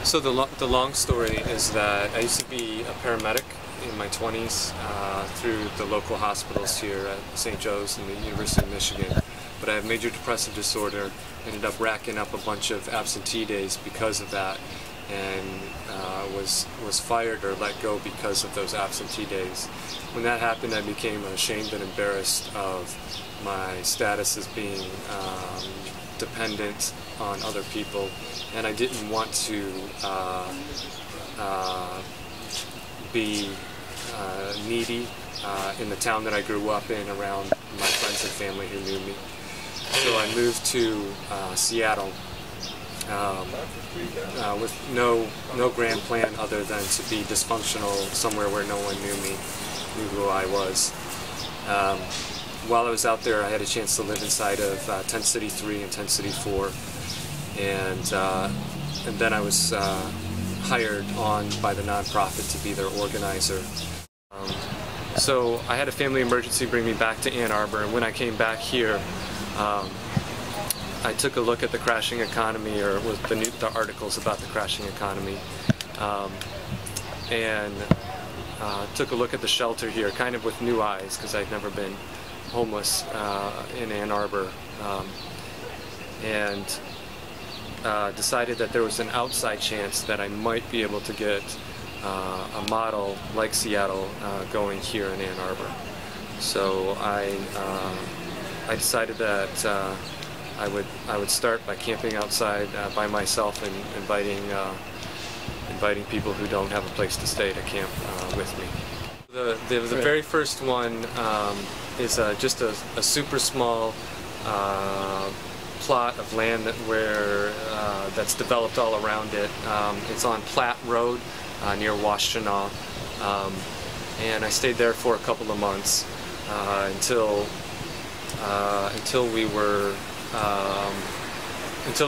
So the long story is that I used to be a paramedic in my 20s through the local hospitals here at St. Joe's and the University of Michigan. But I have major depressive disorder, ended up racking up a bunch of absentee days because of that, and was fired or let go because of those absentee days. When that happened, I became ashamed and embarrassed of my status as being dependent on other people, and I didn't want to be needy in the town that I grew up in around my friends and family who knew me. So I moved to Seattle with no grand plan other than to be dysfunctional somewhere where no one knew who I was. While I was out there, I had a chance to live inside of Tent City 3 and Tent City 4, and then I was hired on by the nonprofit to be their organizer. So I had a family emergency bring me back to Ann Arbor, and when I came back here, I took a look at the crashing economy, or with the articles about the crashing economy, and took a look at the shelter here, kind of with new eyes, because I'd never been homeless in Ann Arbor, and decided that there was an outside chance that I might be able to get a model like Seattle going here in Ann Arbor. So I decided that I would start by camping outside by myself and inviting people who don't have a place to stay to camp with me. The very first one is just a super small plot of land that's developed all around it. It's on Platte Road near Washtenaw, and I stayed there for a couple of months until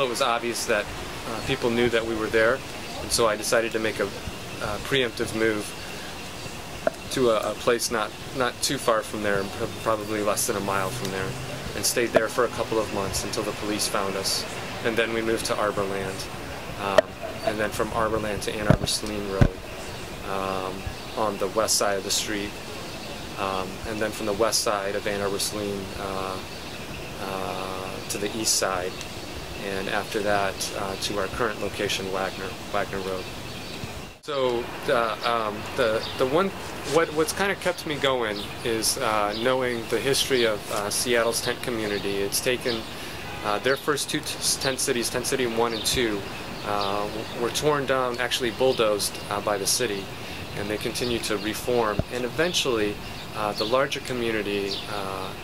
it was obvious that people knew that we were there, and so I decided to make a preemptive move to a place not too far from there, probably less than a mile from there, and stayed there for a couple of months until the police found us. And then we moved to Arborland, and then from Arborland to Ann Arbor-Saline Road on the west side of the street, and then from the west side of Ann Arbor-Saline to the east side, and after that to our current location, Wagner Road. So what's kind of kept me going is knowing the history of Seattle's tent community. It's taken their first two tent cities, Tent City 1 and 2, were torn down, actually bulldozed by the city, and they continue to reform. And eventually, the larger community,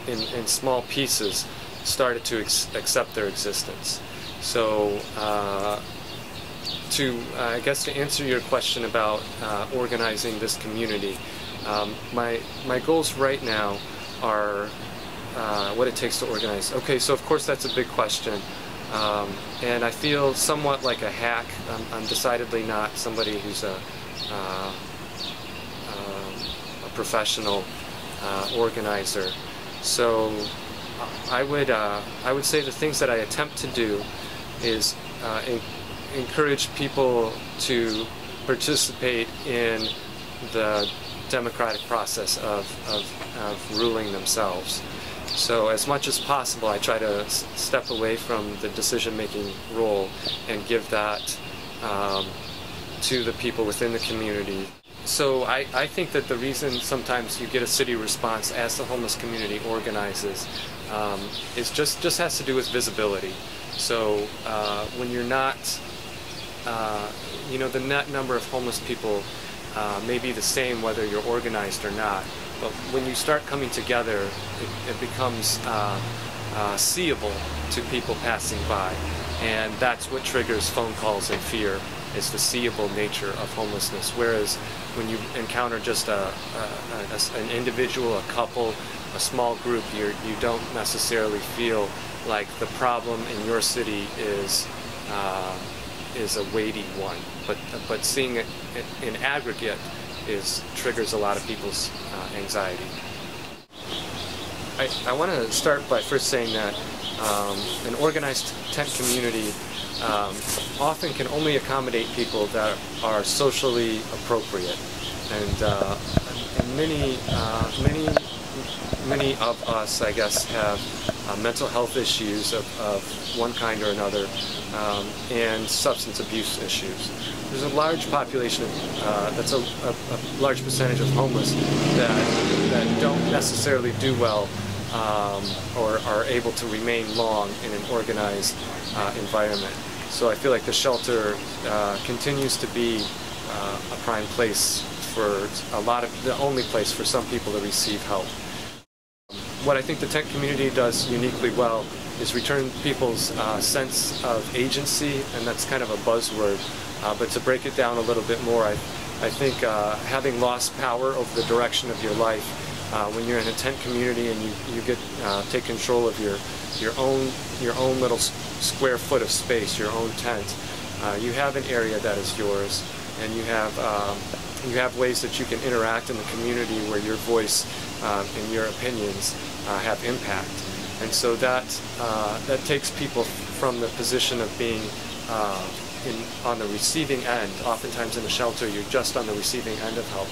in small pieces, started to accept their existence. So, I guess to answer your question about organizing this community, my goals right now are what it takes to organize. Okay, so of course that's a big question, and I feel somewhat like a hack. I'm decidedly not somebody who's a professional organizer. So I would say the things that I attempt to do is encourage people to participate in the democratic process of ruling themselves. So as much as possible, I try to step away from the decision-making role and give that to the people within the community. So I think that the reason sometimes you get a city response as the homeless community organizes is just has to do with visibility. So when you're not, the net number of homeless people may be the same whether you're organized or not, but when you start coming together, it becomes seeable to people passing by, and that's what triggers phone calls and fear, is the seeable nature of homelessness. Whereas when you encounter just an individual, a couple, a small group, you don't necessarily feel like the problem in your city is a weighty one, but seeing it in aggregate triggers a lot of people's anxiety. I want to start by first saying that An organized tent community often can only accommodate people that are socially appropriate, and many of us, I guess, have mental health issues of one kind or another, and substance abuse issues. There's a large population, that's a large percentage of homeless that don't necessarily do well or are able to remain long in an organized environment. So I feel like the shelter continues to be a prime place for the only place for some people to receive help. What I think the tent community does uniquely well is return people's sense of agency, and that's kind of a buzzword, but to break it down a little bit more, I think having lost power over the direction of your life, when you're in a tent community and you get take control of your own little square foot of space, your own tent, you have an area that is yours, and you have ways that you can interact in the community where your voice and your opinions have impact. And so that takes people from the position of being on the receiving end. Oftentimes in the shelter, you're just on the receiving end of help.